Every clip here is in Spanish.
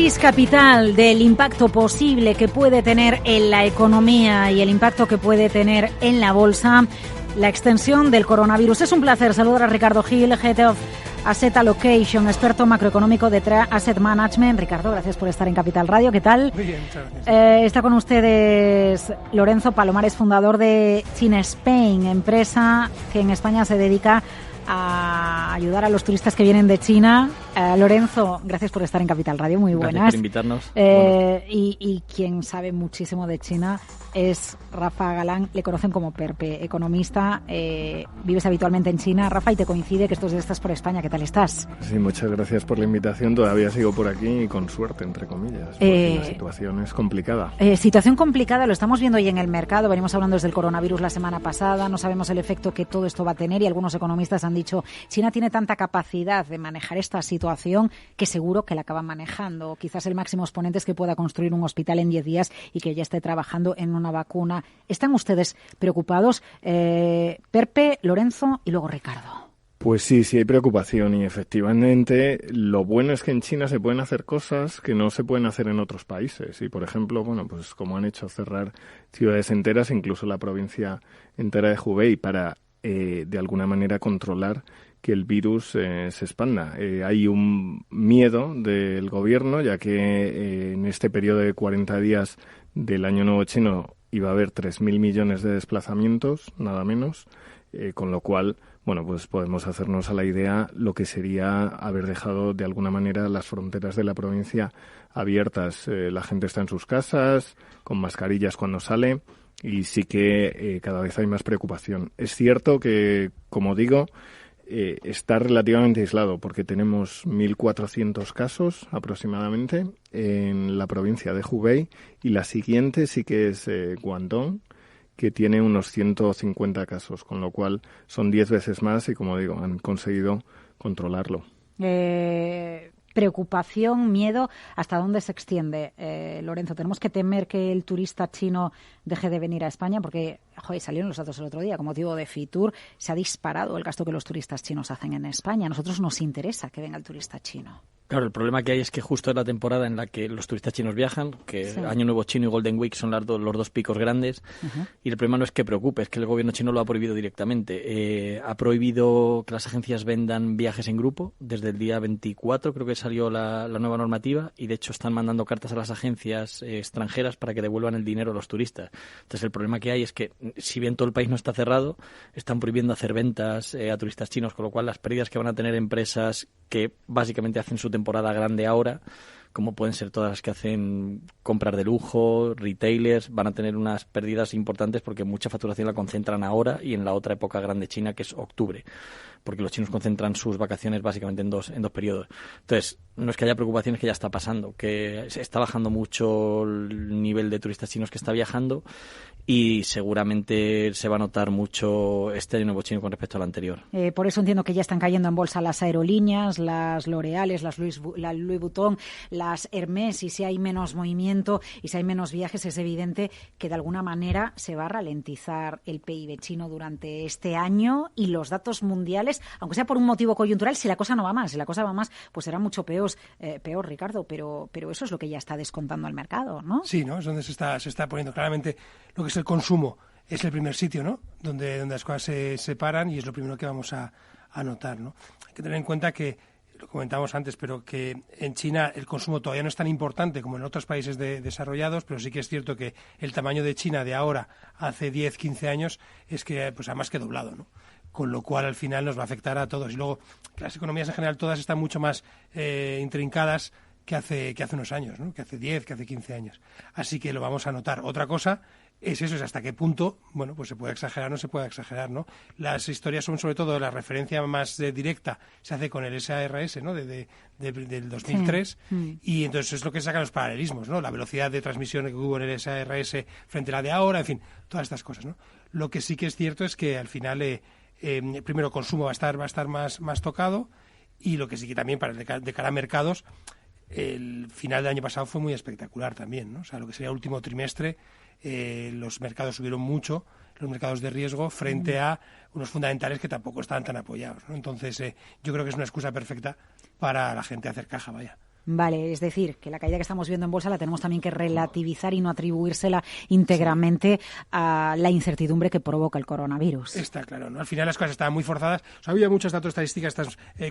análisis capital del impacto posible que puede tener en la economía y el impacto que puede tener en la bolsa la extensión del coronavirus. Es un placer saludar a Ricardo Gil, Head of Asset Allocation, experto macroeconómico de Traa Asset Management. Ricardo, gracias por estar en Capital Radio. ¿Qué tal? Muy bien, muchas gracias. Está con ustedes Lorenzo Palomares, fundador de China Spain, empresa que en España se dedica a ayudar a los turistas que vienen de China. Lorenzo, gracias por estar en Capital Radio, muy buenas. Gracias por invitarnos. Y quien sabe muchísimo de China es Rafa Galán, le conocen como Perpe, economista. Vives habitualmente en China, Rafa, y te coincide que estos días estás por España. ¿Qué tal estás? Sí, muchas gracias por la invitación. Todavía sigo por aquí y con suerte, entre comillas, porque la situación es complicada. Situación complicada, lo estamos viendo hoy en el mercado. Venimos hablando desde el coronavirus la semana pasada. No sabemos el efecto que todo esto va a tener y algunos economistas han dicho China tiene tanta capacidad de manejar esta situación que seguro que la acaban manejando. Quizás el máximo exponente es que pueda construir un hospital en 10 días y que ya esté trabajando en una vacuna. ¿Están ustedes preocupados? Perpe, Lorenzo y luego Ricardo. Pues sí, sí hay preocupación y efectivamente lo bueno es que en China se pueden hacer cosas que no se pueden hacer en otros países. Y por ejemplo, bueno, pues como han hecho cerrar ciudades enteras, incluso la provincia entera de Hubei, para de alguna manera controlar que el virus se expanda. Hay un miedo del gobierno, ya que en este periodo de 40 días del Año Nuevo Chino iba a haber 3.000 millones de desplazamientos, nada menos, con lo cual, bueno, pues podemos hacernos a la idea lo que sería haber dejado de alguna manera las fronteras de la provincia abiertas. La gente está en sus casas, con mascarillas cuando sale, y sí que cada vez hay más preocupación. Es cierto que, como digo, está relativamente aislado porque tenemos 1.400 casos aproximadamente en la provincia de Hubei y la siguiente sí que es Guangdong, que tiene unos 150 casos, con lo cual son 10 veces más y, como digo, han conseguido controlarlo. Preocupación, miedo, ¿hasta dónde se extiende, Lorenzo? ¿Tenemos que temer que el turista chino deje de venir a España? Porque, joder, salieron los datos el otro día, con motivo de Fitur, se ha disparado el gasto que los turistas chinos hacen en España. A nosotros nos interesa que venga el turista chino. Claro, el problema que hay es que justo es la temporada en la que los turistas chinos viajan, que sí. Año Nuevo Chino y Golden Week son los dos picos grandes, y el problema no es que preocupe, es que el gobierno chino lo ha prohibido directamente. Ha prohibido que las agencias vendan viajes en grupo desde el día 24, creo que salió la nueva normativa, y de hecho están mandando cartas a las agencias extranjeras para que devuelvan el dinero a los turistas. Entonces el problema que hay es que, si bien todo el país no está cerrado, están prohibiendo hacer ventas a turistas chinos, con lo cual las pérdidas que van a tener empresas que básicamente hacen su temporada grande ahora, como pueden ser todas las que hacen compras de lujo, retailers, van a tener unas pérdidas importantes porque mucha facturación la concentran ahora y en la otra época grande china, que es octubre, porque los chinos concentran sus vacaciones básicamente en dos periodos. Entonces, no es que haya preocupaciones, que ya está pasando, que se está bajando mucho el nivel de turistas chinos que está viajando y seguramente se va a notar mucho este Año Nuevo Chino con respecto al anterior. Por eso entiendo que ya están cayendo en bolsa las aerolíneas, las L'Oreales, las Louis Vuitton, las Hermès, y si hay menos movimiento y si hay menos viajes, es evidente que de alguna manera se va a ralentizar el PIB chino durante este año y los datos mundiales, aunque sea por un motivo coyuntural, si la cosa no va más, si la cosa va más, pues será mucho peor, Ricardo, pero eso es lo que ya está descontando al mercado, ¿no? Sí, ¿no? Es donde se está poniendo claramente lo que es el consumo. Es el primer sitio, ¿no? Donde las cosas se separan y es lo primero que vamos a notar, ¿no? Hay que tener en cuenta que, lo comentábamos antes, pero que en China el consumo todavía no es tan importante como en otros países desarrollados, pero sí que es cierto que el tamaño de China de ahora, hace 10, 15 años, es que pues ha más que doblado, ¿no? Con lo cual al final nos va a afectar a todos. Y luego, que las economías en general todas están mucho más intrincadas que hace unos años, ¿no? Que hace 10, que hace 15 años. Así que lo vamos a notar. Otra cosa es eso, es hasta qué punto, bueno, pues se puede exagerar o no se puede exagerar, ¿no? Las historias son sobre todo la referencia más directa, se hace con el SARS, ¿no? Del 2003, sí. Y entonces es lo que sacan los paralelismos, ¿no? La velocidad de transmisión que hubo en el SARS frente a la de ahora, en fin, todas estas cosas, ¿no? Lo que sí que es cierto es que al final, primero el consumo va a estar más tocado, y lo que sí que también de cara a mercados, el final del año pasado fue muy espectacular también, ¿no? O sea, lo que sería el último trimestre, los mercados subieron mucho, los mercados de riesgo, frente a unos fundamentales que tampoco estaban tan apoyados, ¿no? Entonces, yo creo que es una excusa perfecta para la gente hacer caja, vaya. Vale, es decir, que la caída que estamos viendo en bolsa la tenemos también que relativizar y no atribuírsela íntegramente a la incertidumbre que provoca el coronavirus. Está claro, ¿no? Al final las cosas estaban muy forzadas. O sea, había muchos datos estadísticas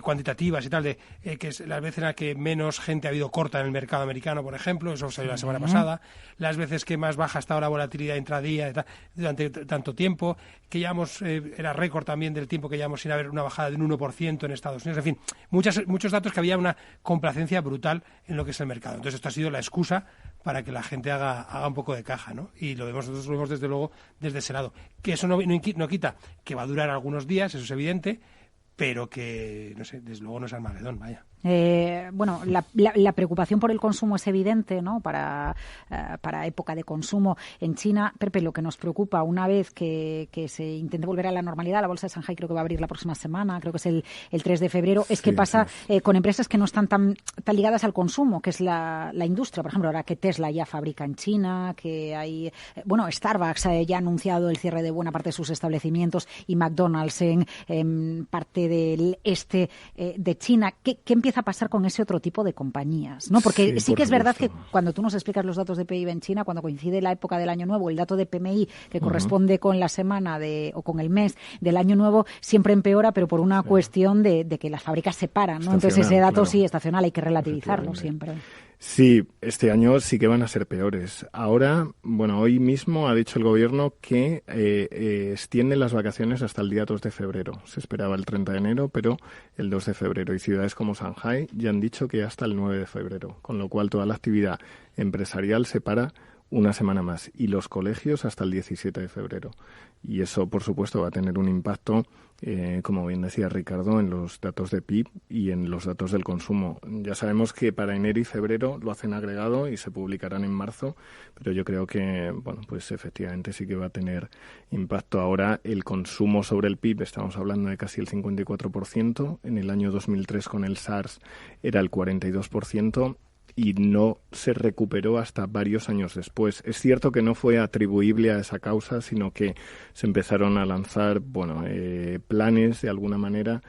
cuantitativas y tal, de que es las veces en las que menos gente ha habido corta en el mercado americano, por ejemplo, eso salió la semana pasada, las veces que más baja ha estado la volatilidad intradía y tal, durante tanto tiempo, que llevamos, era récord también del tiempo que llevamos sin haber una bajada de un 1% en Estados Unidos, en fin, muchos datos que había una complacencia brutal en lo que es el mercado. Entonces esto ha sido la excusa para que la gente haga un poco de caja, ¿no? Y nosotros lo vemos desde luego desde ese lado. Que eso no quita que va a durar algunos días, eso es evidente, pero que, no sé, desde luego no es Armagedón, vaya. Bueno, la preocupación por el consumo es evidente, ¿no? Para época de consumo en China. Pepe, lo que nos preocupa una vez que se intente volver a la normalidad, la bolsa de Shanghái creo que va a abrir la próxima semana, creo que es el 3 de febrero, es que pasa con empresas que no están tan ligadas al consumo, que es la industria. Por ejemplo, ahora que Tesla ya fabrica en China, que hay, Starbucks ya ha anunciado el cierre de buena parte de sus establecimientos y McDonald's en parte del este de China. ¿Qué empieza a pasar con ese otro tipo de compañías? ¿No? Porque sí que es verdad que cuando tú nos explicas los datos de PIB en China, cuando coincide la época del Año Nuevo, el dato de PMI que corresponde con la semana o con el mes del Año Nuevo, siempre empeora, pero por una cuestión de que las fábricas se paran, ¿no? Entonces ese dato sí estacional, hay que relativizarlo siempre. Sí, este año sí que van a ser peores. Ahora, hoy mismo ha dicho el gobierno que extiende las vacaciones hasta el día 2 de febrero. Se esperaba el 30 de enero, pero el 2 de febrero. Y ciudades como Shanghái ya han dicho que hasta el 9 de febrero, con lo cual toda la actividad empresarial se para una semana más, y los colegios hasta el 17 de febrero. Y eso, por supuesto, va a tener un impacto, como bien decía Ricardo, en los datos de PIB y en los datos del consumo. Ya sabemos que para enero y febrero lo hacen agregado y se publicarán en marzo, pero yo creo que, pues efectivamente sí que va a tener impacto. Ahora el consumo sobre el PIB, estamos hablando de casi el 54%, en el año 2003 con el SARS era el 42%, y no se recuperó hasta varios años después. Es cierto que no fue atribuible a esa causa, sino que se empezaron a lanzar planes de alguna manera,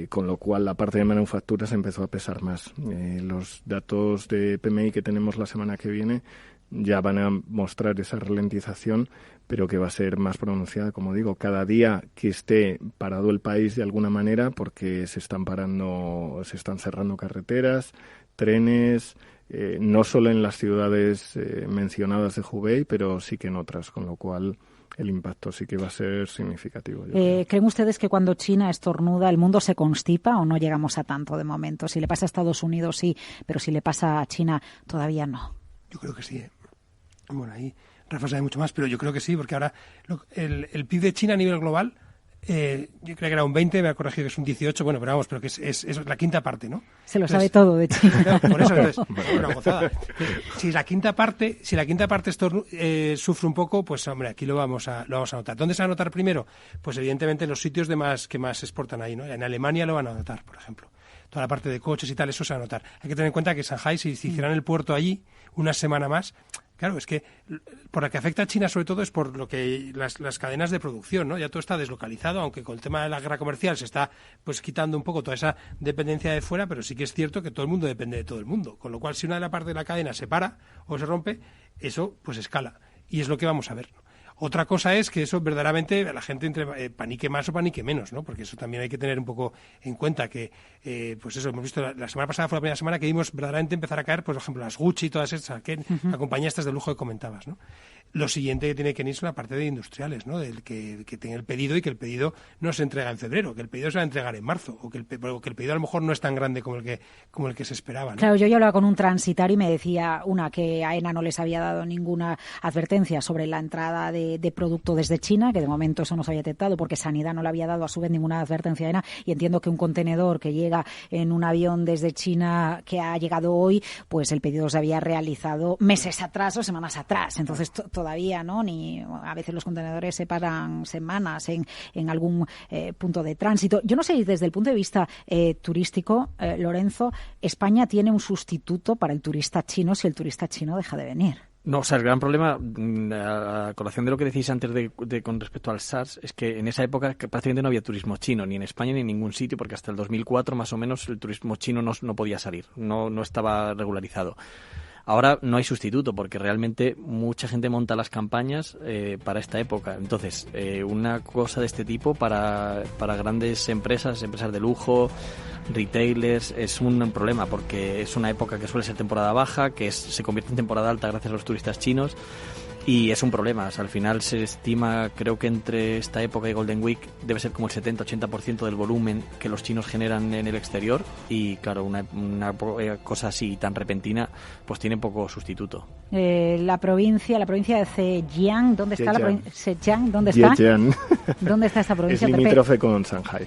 con lo cual la parte de manufacturas empezó a pesar más. Los datos de PMI que tenemos la semana que viene ya van a mostrar esa ralentización, pero que va a ser más pronunciada, como digo, cada día que esté parado el país de alguna manera, porque se están cerrando carreteras, trenes, no solo en las ciudades mencionadas de Hubei, pero sí que en otras, con lo cual el impacto sí que va a ser significativo. ¿Creen ustedes que cuando China estornuda el mundo se constipa o no llegamos a tanto de momento? Si le pasa a Estados Unidos sí, pero si le pasa a China todavía no. Yo creo que sí. Bueno, ahí Rafa sabe mucho más, pero yo creo que sí, porque ahora el PIB de China a nivel global, yo creo que era un 20, me ha corregido que es un 18, pero vamos, pero que es la quinta parte, ¿no? Se lo sabe todo de China. No, por eso, entonces, una gozada. Si la quinta parte sufre un poco, pues hombre, aquí lo vamos a notar. ¿Dónde se va a notar primero? Pues evidentemente en los sitios que más exportan ahí, ¿no? En Alemania lo van a notar, por ejemplo. Toda la parte de coches y tal, eso se va a notar. Hay que tener en cuenta que Shanghái, si hicieran el puerto allí una semana más, claro, es que por la que afecta a China sobre todo es por lo que las cadenas de producción, ¿no? Ya todo está deslocalizado, aunque con el tema de la guerra comercial se está pues quitando un poco toda esa dependencia de fuera, pero sí que es cierto que todo el mundo depende de todo el mundo, con lo cual si una de la parte de la cadena se para o se rompe, eso pues escala, y es lo que vamos a ver, ¿no? Otra cosa es que eso verdaderamente la gente panique más o panique menos, ¿no? Porque eso también hay que tener un poco en cuenta que, pues eso, hemos visto la semana pasada fue la primera semana que vimos verdaderamente empezar a caer, pues, por ejemplo, las Gucci y todas estas, la compañía estas de lujo que comentabas, ¿no? Lo siguiente que tiene que venir es la parte de industriales, ¿no? Del que tenga el pedido y que el pedido no se entrega en febrero, que el pedido se va a entregar en marzo, o que el pedido a lo mejor no es tan grande como el que se esperaba, ¿no? Claro, yo ya hablaba con un transitario y me decía que AENA no les había dado ninguna advertencia sobre la entrada de producto desde China, que de momento eso no se había detectado porque Sanidad no le había dado a su vez ninguna advertencia a AENA, y entiendo que un contenedor que llega en un avión desde China que ha llegado hoy, pues el pedido se había realizado meses atrás o semanas atrás, entonces todavía no, ni a veces los contenedores se paran semanas en algún punto de tránsito. Yo no sé, desde el punto de vista turístico, Lorenzo, España tiene un sustituto para el turista chino si el turista chino deja de venir. No, o sea, el gran problema, a colación de lo que decís antes con respecto al SARS, es que en esa época que prácticamente no había turismo chino, ni en España ni en ningún sitio, porque hasta el 2004 más o menos el turismo chino no podía salir, no estaba regularizado. Ahora no hay sustituto porque realmente mucha gente monta las campañas para esta época. Entonces, una cosa de este tipo para grandes empresas de lujo, retailers, es un problema porque es una época que suele ser temporada baja, que se convierte en temporada alta gracias a los turistas chinos. Y es un problema. O sea, al final se estima, creo que entre esta época y Golden Week debe ser como el 70-80% del volumen que los chinos generan en el exterior. Y claro, una cosa así tan repentina, pues tiene poco sustituto. La provincia de Zhejiang, ¿dónde está la provincia? Zhejiang, ¿dónde está? Zhejiang. ¿Dónde está esta provincia? Es limítrofe con Shanghai.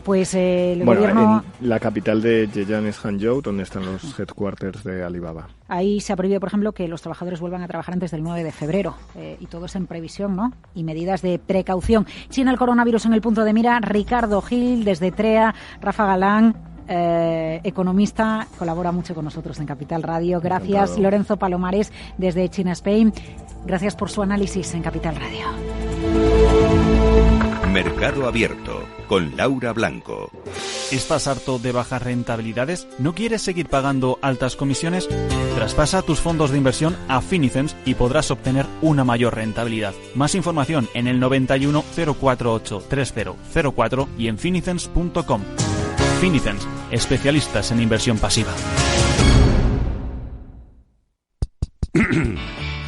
Pues el gobierno... La capital de Zhejiang es Hangzhou, donde están los headquarters de Alibaba. Ahí se ha prohibido, por ejemplo, que los trabajadores vuelvan a trabajar antes del 9 de febrero. Y todo es en previsión, ¿no? Y medidas de precaución. China, el coronavirus en el punto de mira. Ricardo Gil, desde TREA. Rafa Galán, economista, colabora mucho con nosotros en Capital Radio. Gracias. Encantado. Lorenzo Palomares, desde China Spain. Gracias por su análisis en Capital Radio. Mercado Abierto, con Laura Blanco. ¿Estás harto de bajas rentabilidades? ¿No quieres seguir pagando altas comisiones? Traspasa tus fondos de inversión a Finicens y podrás obtener una mayor rentabilidad. Más información en el 91 048 3004 y en finicens.com. Finicens, especialistas en inversión pasiva.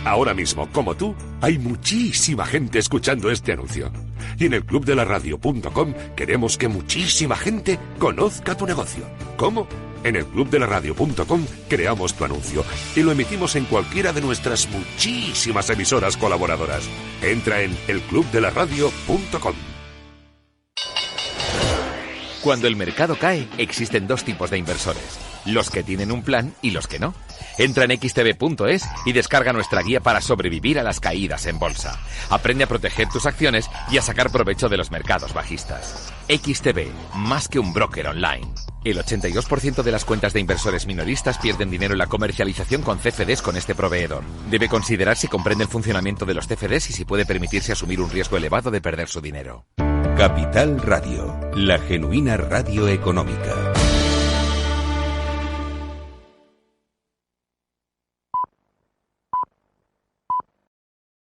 Ahora mismo, como tú, hay muchísima gente escuchando este anuncio. Y en el clubdelaradio.com queremos que muchísima gente conozca tu negocio. ¿Cómo? En el clubdelaradio.com creamos tu anuncio y lo emitimos en cualquiera de nuestras muchísimas emisoras colaboradoras. Entra en elclubdelaradio.com. Cuando el mercado cae, existen dos tipos de inversores: los que tienen un plan y los que no. Entra en xtb.es y descarga nuestra guía para sobrevivir a las caídas en bolsa. Aprende a proteger tus acciones y a sacar provecho de los mercados bajistas. XTB, más que un broker online. El 82% de las cuentas de inversores minoristas pierden dinero en la comercialización con CFDs con este proveedor. Debe considerar si comprende el funcionamiento de los CFDs y si puede permitirse asumir un riesgo elevado de perder su dinero. Capital Radio, la genuina radio económica.